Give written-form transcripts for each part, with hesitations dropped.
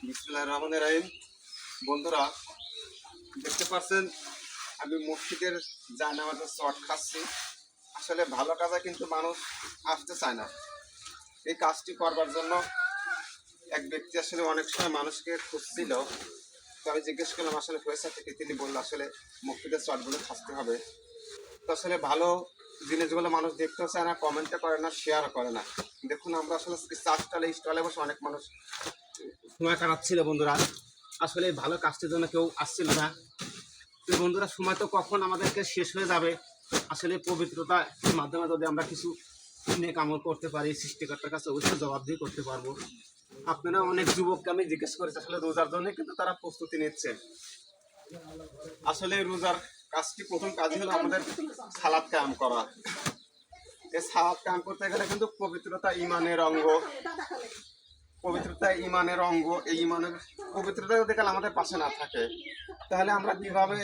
বিসমিল্লাহির রহমানির রহিম। বন্ধুরা, দেখতে পাচ্ছেন আমি মসজিদের জায়নামাজের চট খাচ্ছি। আসলে ভালো কাজে কিন্তু মানুষ আসতে চায় না। এই কাজটি করবার জন্য এক ব্যক্তি আসলে অনেক সময় মানুষকে খুঁজছিল। তো আমি জিজ্ঞেস করলাম আসলে হয়েছে থেকে, তিনি বললো আসলে মসজিদের চটগুলো খাসতে হবে। তো আসলে ভালো জিনিসগুলো মানুষ দেখতেও চায় না, কমেন্টও করে না, শেয়ারও করে না। দেখুন আমরা আসলে চা স্টলে বসে অনেক মানুষ সময় কাটাচ্ছিল। বন্ধুরা, আসলে ভালো কাজটির জন্য কেউ আসছিল না। তো বন্ধুরা, সময় তো কখন আমাদেরকে শেষ হয়ে যাবে। আসলে পবিত্রতার মাধ্যমে যদি আমরা কিছু নেক আমল করতে পারি, সৃষ্টিকর্তার কাছে অবশ্যই জবাবদিহি করতে পারবো। আপনারা অনেক যুবককে আমি জিজ্ঞেস করেছি আসলে রোজার জন্য কিন্তু তারা প্রস্তুতি নিচ্ছে। আসলে রোজার কাজটি প্রথম কাজই হলো আমাদের সালাত কায়েম করা। এই সালাত কায়েম করতে গেলে কিন্তু পবিত্রতা ইমানের অঙ্গ। পবিত্রতা ইমানের অঙ্গ। এই ইমানের পবিত্রতা যদি কাল আমাদের পাশে না থাকে, তাহলে আমরা কিভাবে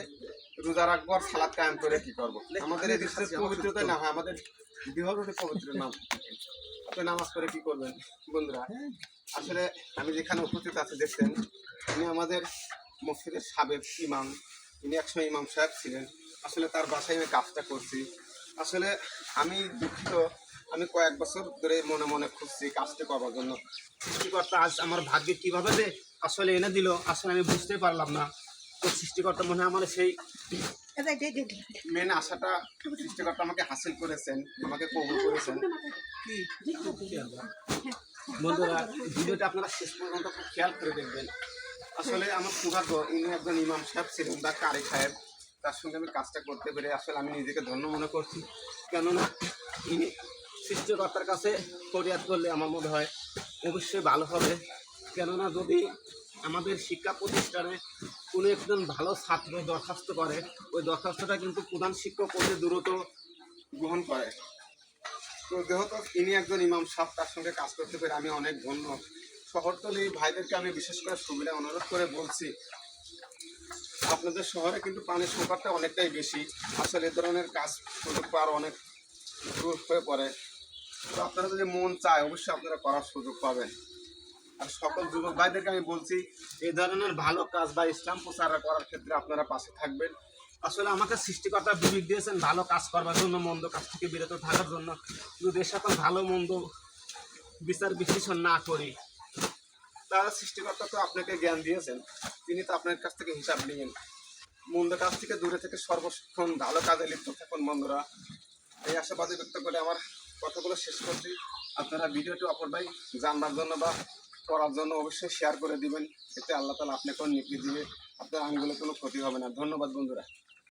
রোজা রাখবো আর সালাত কায়েম করে কি করবো? আমাদের এই দেশের পবিত্রতা না হয়, আমাদের বিভাগ পবিত্র নাম। আপনি নামাজ পড়ে কি করবেন? বন্ধুরা, আসলে আমি যেখানে উপস্থিত আছি দেখছেন, উনি আমাদের মসজিদের সাবেক ইমাম। ইনি একসময় ইমাম সাহেব ছিলেন। আসলে তার বাসায় আমি কাজটা করছি। আসলে আমি দুঃখিত, আমি কয়েক বছর ধরে মনে মনে খুঁজছি কাজটা করবার জন্য। সৃষ্টিকর্তা আজ আমার ভাগ্যে কীভাবে যে আসলে এনে দিল, আসলে আমি বুঝতে পারলাম না। তো সৃষ্টিকর্তা মনে হয় আমার সেই মেন আশাটা সৃষ্টিকর্তা আমাকে হাসিল করেছেন, আমাকে কবুল করেছেন। বন্ধুরা, ভিডিওটা আপনারা শেষ পর্যন্ত খুব খেয়াল করে দেখবেন। আসলে আমার সৌভাগ্য, ইনি একজন ইমাম সাহেব ছিলেন বা কারি সাহেব। তার সঙ্গে আমি কাজটা করতে পেরে আসলে আমি নিজেকে ধন্য মনে করছি। কেননা ইনি সৃষ্টিকর্তার কাছে ফরিয়াদ করলে আমার মনে হয় অবশ্যই ভালো হবে। কেননা যদি আমাদের শিক্ষা প্রতিষ্ঠানে কোনো একজন ভালো ছাত্র দরখাস্ত করে, ওই দরখাস্তটা কিন্তু প্রধান শিক্ষক অতি দ্রুত গ্রহণ করে। তো যেহেতু ইনি একজন ইমাম সাহেব, তার সঙ্গে কাজ করতে পেরে আমি অনেক ধন্য। শহরতলি ভাইদেরকে আমি বিশেষ করে সুবিধা অনুরোধ করে বলছি, আপনাদের শহরে কিন্তু পানির সংকটটা অনেকটাই বেশি। আসলে এ ধরনের কাজ সুযোগ পাওয়ার অনেক দূর হয়ে পড়ে। তো আপনারা যদি মন চায় অবশ্যই আপনারা করার সুযোগ পাবেন। আর সকল যুবক ভাইদেরকে আমি বলছি, এই ধরনের ভালো কাজ বা ইসলাম প্রচার করার ক্ষেত্রে আপনারা পাশে থাকবেন। আসলে আমাকে সৃষ্টিকর্তা বিবেক দিয়েছেন ভালো কাজ করবার জন্য, মন্দ কাজ থেকে বিরত থাকার জন্য। যদি এর সাথে ভালো মন্দ বিচার বিশ্লেষণ না করি, তারা সৃষ্টিকর্তা তো আপনাকে জ্ঞান দিয়েছেন, তিনি তো আপনার কাছ থেকে হিসাব নিয়েন। মন্দ কাজ থেকে দূরে থেকে সর্বক্ষণ ভালো কাজে লিপ্ত থাকুন। বন্ধুরা, এই আশাবাদী ব্যক্ত করে আমার কথাগুলো শেষ করছি। আপনারা ভিডিওটি অপর ভাই জানবার জন্য বা করার জন্য অবশ্যই শেয়ার করে দিবেন। এতে আল্লাহ তাআলা আপনাকেও নেকি দিবে, আপনার আঙ্গুলে কোনো ক্ষতি হবে না। ধন্যবাদ বন্ধুরা।